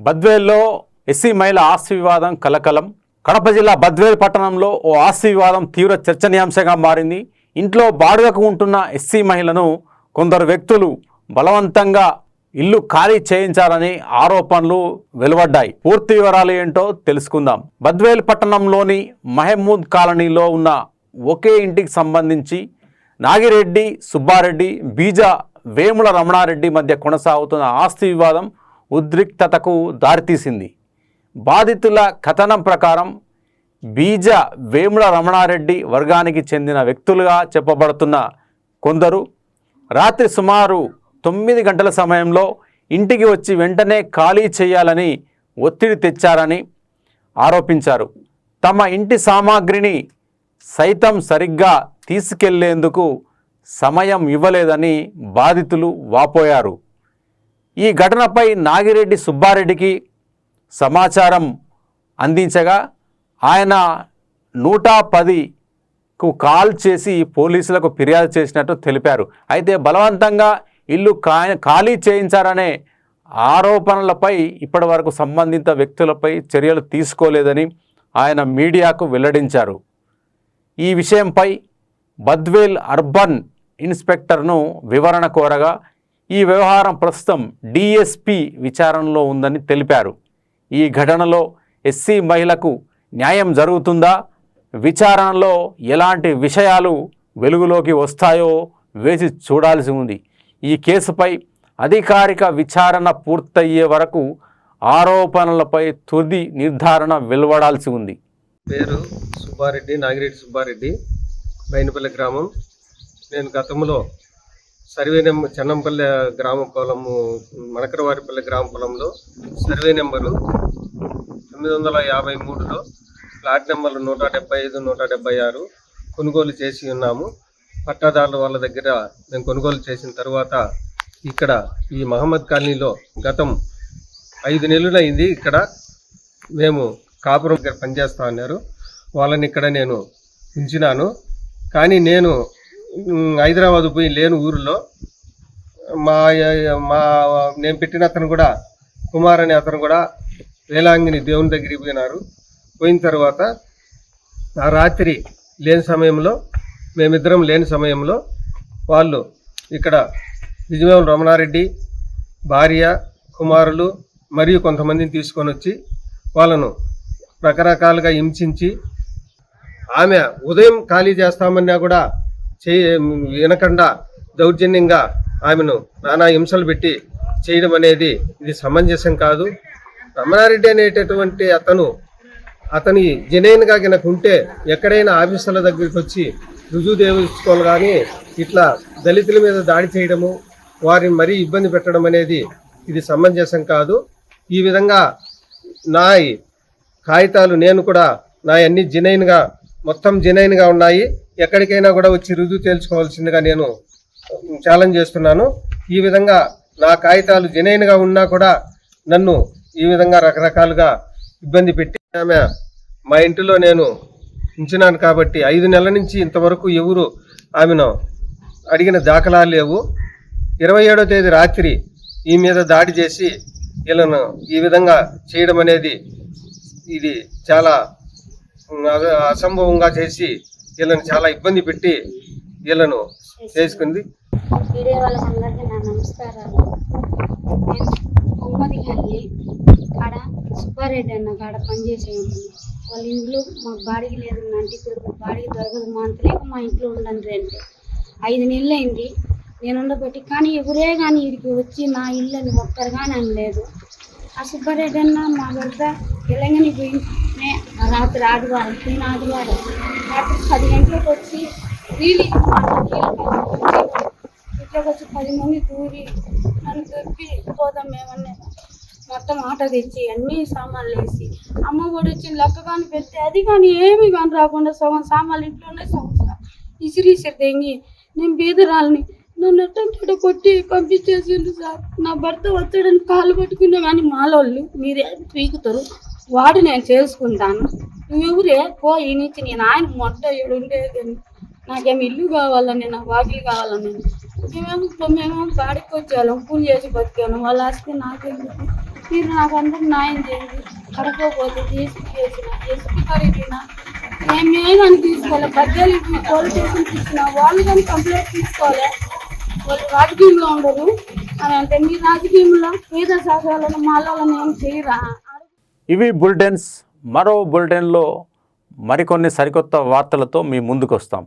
బద్వేల్లో SC మహిళ ఆస్తి వివాదం కలకలం. కడప జిల్లా బద్వేల్ పట్టణంలో ఓ ఆస్తి వివాదం తీవ్ర చర్చనీయాంశంగా మారింది. ఇంట్లో బాడుగకు ఉంటున్న ఎస్సీ మహిళను కొందరు వ్యక్తులు బలవంతంగా ఇల్లు ఖాళీ చేయించారని ఆరోపణలు వెలువడ్డాయి. పూర్తి వివరాలు ఏంటో తెలుసుకుందాం. బద్వేల్ పట్టణంలోని మహమూద్ కాలనీలో ఉన్న ఒకే ఇంటికి సంబంధించి నాగిరెడ్డి సుబ్బారెడ్డి, బీజా వేముల రమణారెడ్డి మధ్య కొనసాగుతున్న ఆస్తి వివాదం ఉద్రిక్తతకు దారితీసింది. బాధితుల కథనం ప్రకారం బీజా వేముల రమణారెడ్డి వర్గానికి చెందిన వ్యక్తులుగా చెప్పబడుతున్న కొందరు రాత్రి సుమారు 9 గంటల సమయంలో ఇంటికి వచ్చి వెంటనే ఖాళీ చేయాలని ఒత్తిడి తెచ్చారని ఆరోపించారు. తమ ఇంటి సామాగ్రిని సైతం సరిగ్గా తీసుకెళ్లేందుకు సమయం ఇవ్వలేదని బాధితులు వాపోయారు. ఈ ఘటనపై నాగిరెడ్డి సుబ్బారెడ్డికి సమాచారం అందించగా ఆయన 110కు కాల్ చేసి పోలీసులకు ఫిర్యాదు చేసినట్టు తెలిపారు. అయితే బలవంతంగా ఇల్లు ఖాళీ చేయించారనే ఆరోపణలపై ఇప్పటివరకు సంబంధిత వ్యక్తులపై చర్యలు తీసుకోలేదని ఆయన మీడియాకు వెల్లడించారు. ఈ విషయంపై బద్వేల్ అర్బన్ ఇన్స్పెక్టర్ను వివరణ కోరగా ఈ వ్యవహారం ప్రస్తుతం డిఎస్పి విచారణలో ఉందని తెలిపారు. ఈ ఘటనలో ఎస్సీ మహిళకు న్యాయం జరుగుతుందా, విచారణలో ఎలాంటి విషయాలు వెలుగులోకి వస్తాయో వేచి చూడాల్సి ఉంది. ఈ కేసుపై అధికారిక విచారణ పూర్తయ్యే వరకు ఆరోపణలపై తుది నిర్ధారణ వెలువడాల్సి ఉంది. పేరు సుబ్బారెడ్డి, నాగిరెడ్డి సుబ్బారెడ్డి, బైనపల్లి గ్రామం. నేను గతంలో సర్వే నెంబర్ చెన్నంపల్లి గ్రామ పొలము, మణకరవారిపల్లి గ్రామ పొలంలో సర్వే నెంబరు 953లో ప్లాట్ నెంబర్లు 175, 176 కొనుగోలు చేసి ఉన్నాము. పట్టాదారుల వాళ్ళ దగ్గర మేము కొనుగోలు చేసిన తర్వాత ఇక్కడ ఈ మహమ్మద్ కాలనీలో గతం 5 నెలలు అయింది. ఇక్కడ మేము కాపురం దగ్గర పనిచేస్తా ఉన్నారు. వాళ్ళని ఇక్కడ నేను ఉంచినాను. కానీ నేను హైదరాబాద్ పోయి లేను ఊరిలో. నేను పెట్టిన అతను కూడా, కుమార్ అనే అతను కూడా వేలాంగిని దేవుని దగ్గరికి పోయినారు. పోయిన తర్వాత ఆ రాత్రి లేని సమయంలో, మేమిద్దరం లేని సమయంలో వాళ్ళు ఇక్కడ విజయవేముల రమణారెడ్డి భార్య, కుమారులు మరియు కొంతమందిని తీసుకొని వచ్చి వాళ్ళను రకరకాలుగా హింసించి, ఆమె ఉదయం ఖాళీ చేస్తామన్నా కూడా వినకుండా దౌర్జన్యంగా ఆమెను నానా హింసలు పెట్టి చేయడం అనేది ఇది సమంజసం కాదు. రమణారెడ్డి అనేటటువంటి అతని జెన్యూన్గా కనుక ఉంటే ఎక్కడైనా ఆఫీసర్ల దగ్గరికి వచ్చి రుజువు దేవించుకోవాలి. కానీ ఇట్లా దళితుల మీద దాడి చేయడము, వారిని మరీ ఇబ్బంది పెట్టడం అనేది ఇది సమంజసం కాదు. ఈ విధంగా నా కాగితాలు నేను కూడా నా అన్ని జెన్యూన్గా, మొత్తం జెన్యూన్గా ఉన్నాయి. ఎక్కడికైనా కూడా వచ్చి రుజువు తేల్చుకోవాల్సిందిగా నేను ఛాలెంజ్ చేస్తున్నాను. ఈ విధంగా నా కాగితాలు జెన్యూన్గా ఉన్నా కూడా నన్ను ఈ విధంగా రకరకాలుగా ఇబ్బంది పెట్టి ఆమె మా ఇంటిలో నేను ఉంచినాను. కాబట్టి 5 నెలల నుంచి ఇంతవరకు ఎవరు ఆమెను అడిగిన దాఖలాలు లేవు. 27వ తేదీ రాత్రి ఈ మీద దాడి చేసి వీళ్ళను ఈ విధంగా చేయడం అనేది ఇది చాలా అసంభవంగా చేసి వీళ్ళని చాలా ఇబ్బంది పెట్టి వీళ్ళను చేసుకుంది. వీడియో వాళ్ళకందరికీ నా నమస్కారాలు. నేను ఉమ్మడి గల్లి కాడ సుబ్బారెడ్డి అన్న కాడ పనిచేసేది. వాళ్ళ ఇంట్లో మాకు బాడిగ లేదు అంటే ఇప్పుడు బాడిగ దొరకదు, మా అంతలేక మా ఇంట్లో ఉండండి అంటే 5 నెలలు అయింది నేను ఉండబట్టి. కానీ ఎవరే కానీ వీడికి వచ్చి నా ఇల్లు అని ఒక్కరు కానీ అనలేదు. ఆ సుబ్బారెడ్డి అన్న మా భర్త తెలంగాణ పోయి రాత్రి ఆదివారం రాత్రి 10 గంటలకు వచ్చి ఇట్లోకి వచ్చి 10 మంది దూరి నన్ను తప్పి పోదాం మేమన్నా మొత్తం ఆటో తెచ్చి అన్ని సామాన్లు వేసి అమ్మ కూడా వచ్చి లెక్క కానీ పెడితే అది కానీ ఏమి కానీ రాకుండా సగం సామాన్లు ఇంట్లోనే సగం ఇసిరి తెంగి నేను బీదరాలని నన్ను ఎట్టంటే కొట్టి పంపించేసిండు సార్. నా భర్త వచ్చాడని కాళ్ళు పట్టుకున్నా కానీ మాలోళ్ళు మీరే పీకుతారు, వాడు నేను చేసుకుంటాను, నువ్వెవరే పో ఈ నుంచి నేను ఆయన మొట్ట ఉండేది. నాకేమి ఇల్లు కావాలని, నాకు వాకిలు కావాలని. మేమేమో బాడికి వచ్చేవాళ్ళం, పూలు చేసి బతికాను. వాళ్ళు ఆస్తి నాకెందుకు? మీరు నాకు అందరు న్యాయం చేయండి. పడకపోతే ఎస్పీ చేసిన ఎస్పీ కరిగిన మేమే కానీ తీసుకోవాలి. బద్దలు పోలీస్ స్టేషన్ ఇచ్చిన వాళ్ళు కానీ కంప్లైంట్ తీసుకోవాలి. వాళ్ళు రాజకీయంలో ఉండరు అని అంటే మీ రాజకీయంలో పేద శాఖలను మాలను ఏం చేయరా? ఇవి బులెటిన్స్. మరో బులెటిన్లో మరికొన్ని సరికొత్త వార్తలతో మీ ముందుకు వస్తాం.